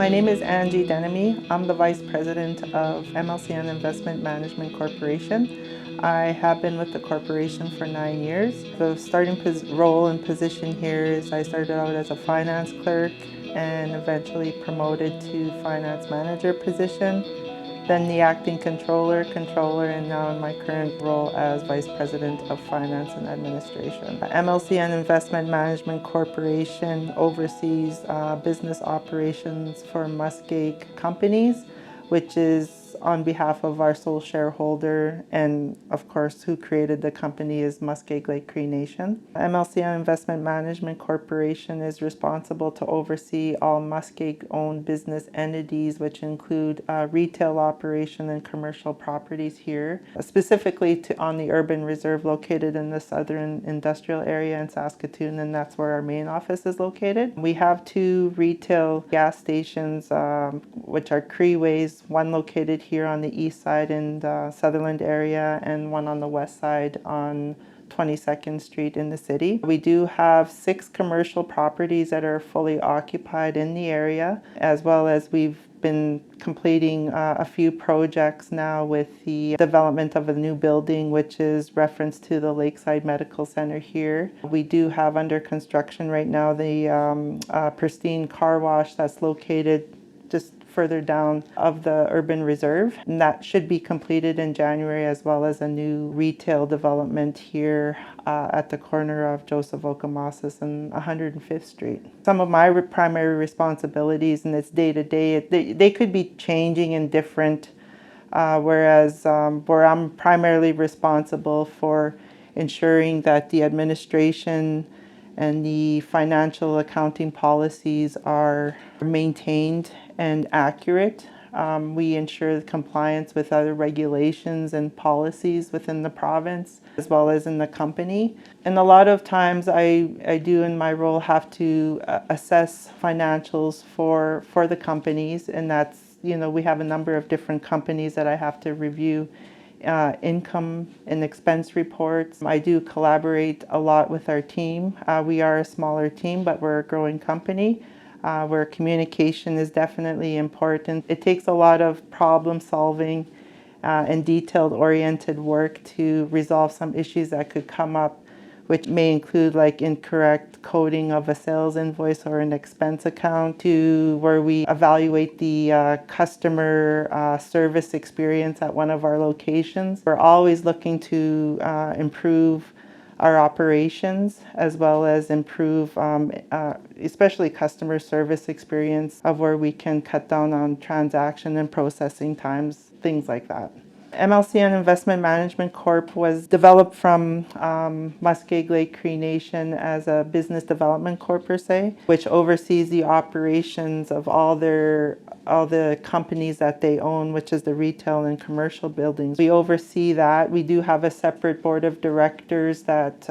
My name is Angie Desnomie. I'm the Vice President of MLCN Investment Management Corporation. I have been with the corporation for 9 years. The starting role and position here is I started out as a finance clerk and eventually promoted to finance manager position, then the acting controller, and now in my current role as Vice President of Finance and Administration. MLCN Investment Management Corporation oversees business operations for Muskeg companies, which is on behalf of our sole shareholder, and of course who created the company is Muskeg Cree Nation. MLCN Investment Management Corporation is responsible to oversee all Muskeg-owned business entities, which include retail operation and commercial properties here, specifically on the urban reserve located in the southern industrial area in Saskatoon, and that's where our main office is located. We have 2 retail gas stations, which are Cree ways, one located here on the east side in the Sutherland area and one on the west side on 22nd Street in the city. We do have 6 commercial properties that are fully occupied in the area, as well as we've been completing a few projects now with the development of a new building, which is reference to the Lakeside Medical Center here. We do have under construction right now the pristine car wash that's located just further down of the urban reserve, and that should be completed in January, as well as a new retail development here at the corner of Joseph Okamasas and 105th Street. Some of my primary responsibilities, and it's day-to-day, they could be changing in different, whereas where I'm primarily responsible for ensuring that the administration and the financial accounting policies are maintained and accurate. We ensure compliance with other regulations and policies within the province, as well as in the company. And a lot of times I do in my role have to assess financials for the companies, and that's, we have a number of different companies that I have to review income and expense reports. I do collaborate a lot with our team. We are a smaller team, but we're a growing company where communication is definitely important. It takes a lot of problem solving and detailed oriented work to resolve some issues that could come up, which may include like incorrect coding of a sales invoice or an expense account, to where we evaluate the customer service experience at one of our locations. We're always looking to improve our operations, as well as improve especially customer service experience, of where we can cut down on transaction and processing times, things like that. MLCN Investment Management Corp was developed from Muskeg Cree Nation as a business development corp per se, which oversees the operations of all the companies that they own, which is the retail and commercial buildings. We oversee that. We do have a separate board of directors that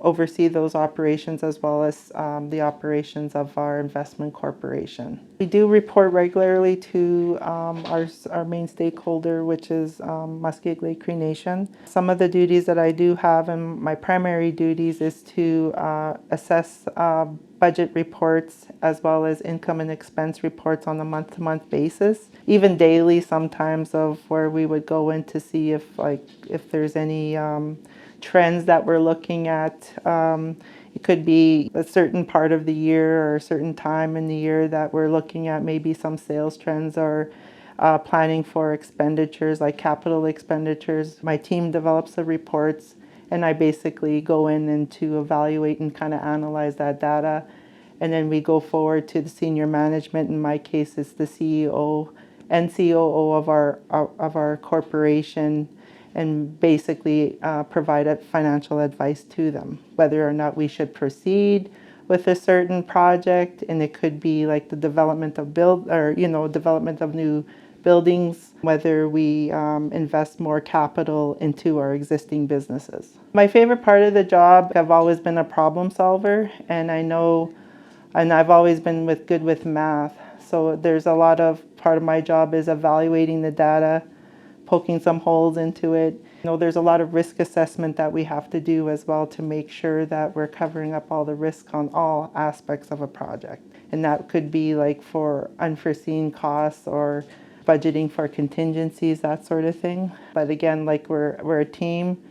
oversee those operations, as well as the operations of our investment corporation. We do report regularly to our main stakeholder, which is Muskeg Cree Nation. Some of the duties that I do have, and my primary duties, is to assess budget reports, as well as income and expense reports on a month-to-month basis, even daily sometimes, of where we would go in to see if there's any trends that we're looking at. It could be a certain part of the year or a certain time in the year that we're looking at maybe some sales trends, or planning for expenditures like capital expenditures. My team develops the reports, and I basically go in and to evaluate and kind of analyze that data, and then we go forward to the senior management. In my case, it's the CEO and COO of our corporation, and basically provide financial advice to them, whether or not we should proceed with a certain project. And it could be like the development of development of new buildings, whether we invest more capital into our existing businesses. My favorite part of the job, I've always been a problem solver, and I've always been good with math. So there's a lot of part of my job is evaluating the data, poking some holes into it. There's a lot of risk assessment that we have to do as well, to make sure that we're covering up all the risk on all aspects of a project. And that could be like for unforeseen costs or budgeting for contingencies, that sort of thing. But again, like we're a team.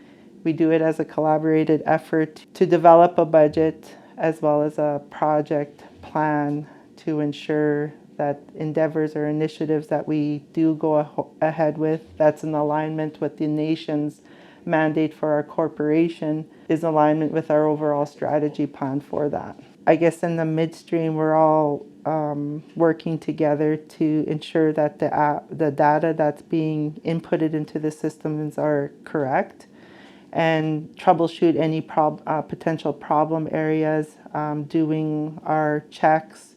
We do it as a collaborated effort to develop a budget as well as a project plan to ensure that endeavors or initiatives that we do go ahead with, that's in alignment with the nation's mandate for our corporation, is in alignment with our overall strategy plan for that. I guess in the midstream, we're all working together to ensure that the data that's being inputted into the systems are correct and troubleshoot any potential problem areas, doing our checks,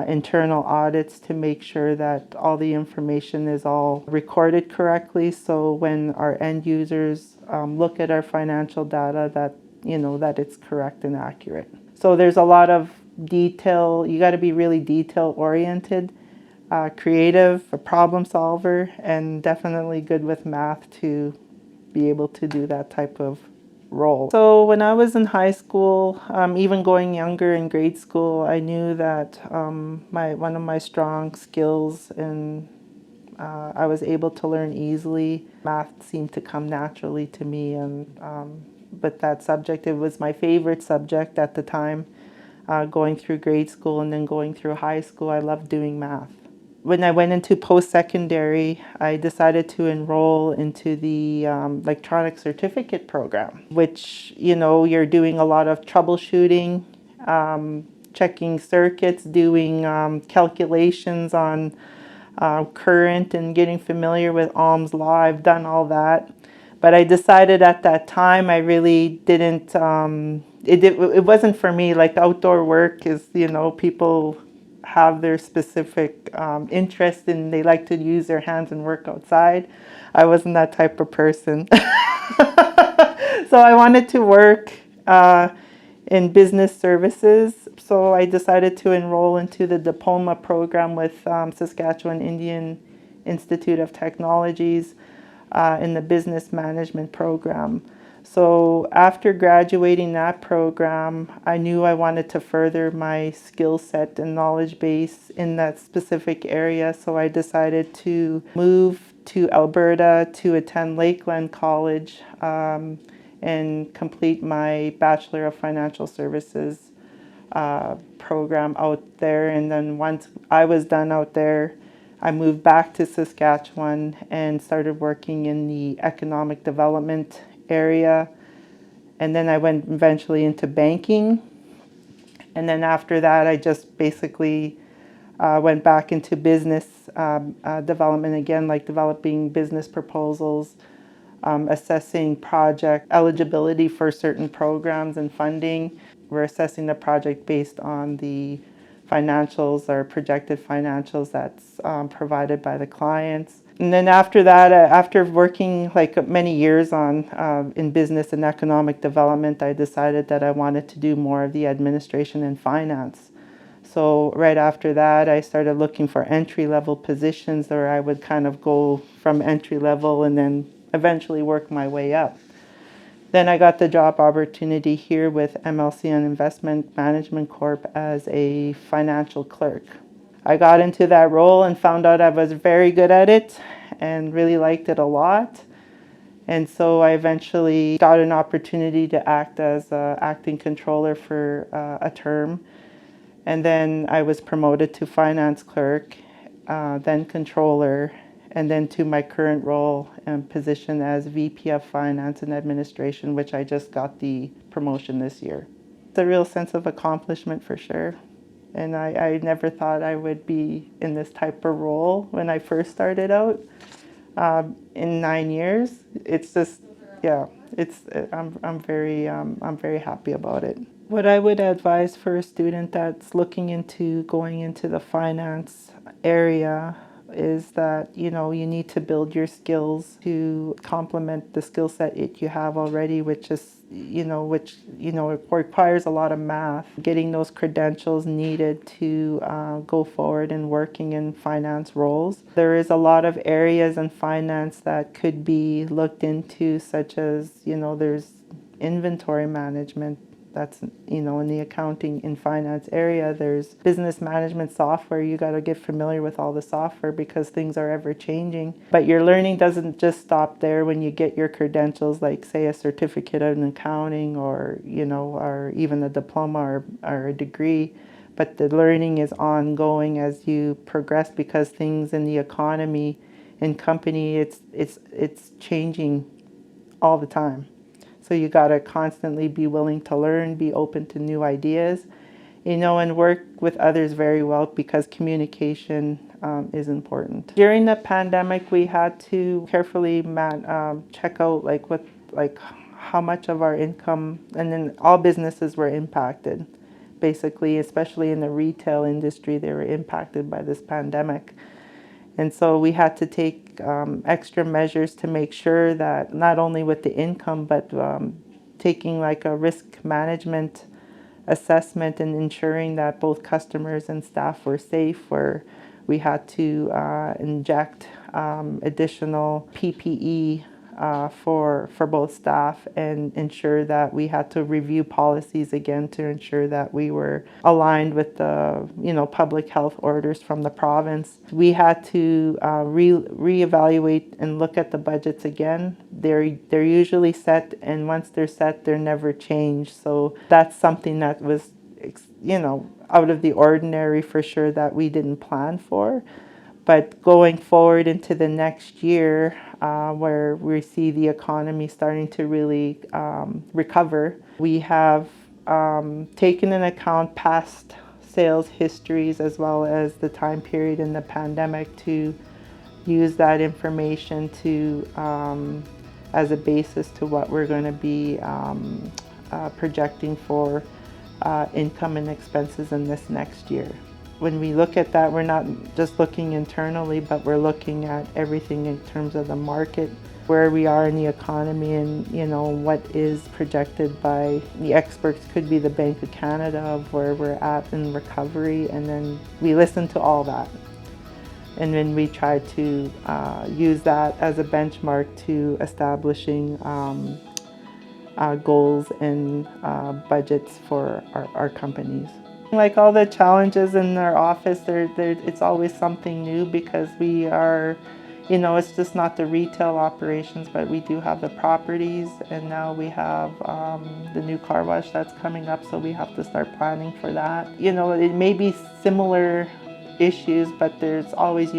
internal audits to make sure that all the information is all recorded correctly. So when our end users look at our financial data, that that it's correct and accurate. So there's a lot of detail. You got to be really detail oriented, creative, a problem solver, and definitely good with math to be able to do that type of role. So when I was in high school, even going younger in grade school, I knew that one of my strong skills and I was able to learn easily. Math seemed to come naturally to me, and but that subject, it was my favorite subject at the time. Going through grade school and then going through high school, I loved doing math. When I went into post-secondary, I decided to enroll into the electronic certificate program, which, you're doing a lot of troubleshooting, checking circuits, doing calculations on current and getting familiar with Ohm's law. I've done all that. But I decided at that time I really didn't, it wasn't for me. Like outdoor work is, people have their specific interest and they like to use their hands and work outside. I wasn't that type of person. So I wanted to work in business services. So I decided to enroll into the diploma program with Saskatchewan Institute of Technologies in the business management program. So after graduating that program, I knew I wanted to further my skill set and knowledge base in that specific area. So I decided to move to Alberta to attend Lakeland College and complete my Bachelor of Financial Services program out there. And then once I was done out there, I moved back to Saskatchewan and started working in the economic development area. And then I went eventually into banking. And then after that, I just basically went back into business development again, like developing business proposals, assessing project eligibility for certain programs and funding. We're assessing the project based on the financials or projected financials that's provided by the clients. And then after that, after working like many years on in business and economic development, I decided that I wanted to do more of the administration and finance. So right after that, I started looking for entry-level positions where I would kind of go from entry level and then eventually work my way up. Then I got the job opportunity here with MLCN Investment Management Corp as a financial clerk. I got into that role and found out I was very good at it and really liked it a lot. And so I eventually got an opportunity to act as acting controller for a term. And then I was promoted to finance clerk, then controller, and then to my current role and position as VP of Finance and Administration, which I just got the promotion this year. It's a real sense of accomplishment for sure. And I never thought I would be in this type of role when I first started out. In 9 years, it's just, yeah, I'm very happy about it. What I would advise for a student that's looking into going into the finance area is that you need to build your skills to complement the skill set that you have already, which it requires a lot of math. Getting those credentials needed to go forward and working in finance roles. There is a lot of areas in finance that could be looked into, such as there's inventory management. That's, in the accounting and finance area. There's business management software. You got to get familiar with all the software because things are ever changing. But your learning doesn't just stop there when you get your credentials, like say a certificate in accounting or, or even a diploma or a degree. But the learning is ongoing as you progress because things in the economy and company, it's changing all the time. So you got to constantly be willing to learn, be open to new ideas, and work with others very well because communication is important. During the pandemic, we had to carefully check out how much of our income, and then all businesses were impacted, basically, especially in the retail industry, they were impacted by this pandemic. And so we had to take extra measures to make sure that not only with the income, but taking like a risk management assessment and ensuring that both customers and staff were safe, where we had to inject additional PPE for both staff and ensure that we had to review policies again to ensure that we were aligned with the public health orders from the province. We had to reevaluate and look at the budgets again. They're usually set, and once they're set, they're never changed. So that's something that was out of the ordinary for sure that we didn't plan for. But going forward into the next year, where we see the economy starting to really recover, we have taken into account past sales histories as well as the time period in the pandemic to use that information to as a basis to what we're going to be projecting for income and expenses in this next year. When we look at that, we're not just looking internally, but we're looking at everything in terms of the market, where we are in the economy, and what is projected by the experts. Could be the Bank of Canada of where we're at in recovery, and then we listen to all that. And then we try to use that as a benchmark to establishing goals and budgets for our companies. Like all the challenges in our office, it's always something new because we are, it's just not the retail operations, but we do have the properties, and now we have the new car wash that's coming up, so we have to start planning for that. It may be similar issues, but there's always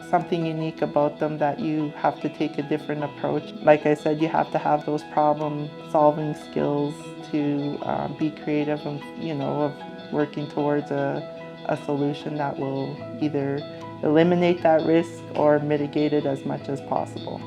something unique about them that you have to take a different approach. Like I said, you have to have those problem-solving skills to be creative and, of working towards a solution that will either eliminate that risk or mitigate it as much as possible.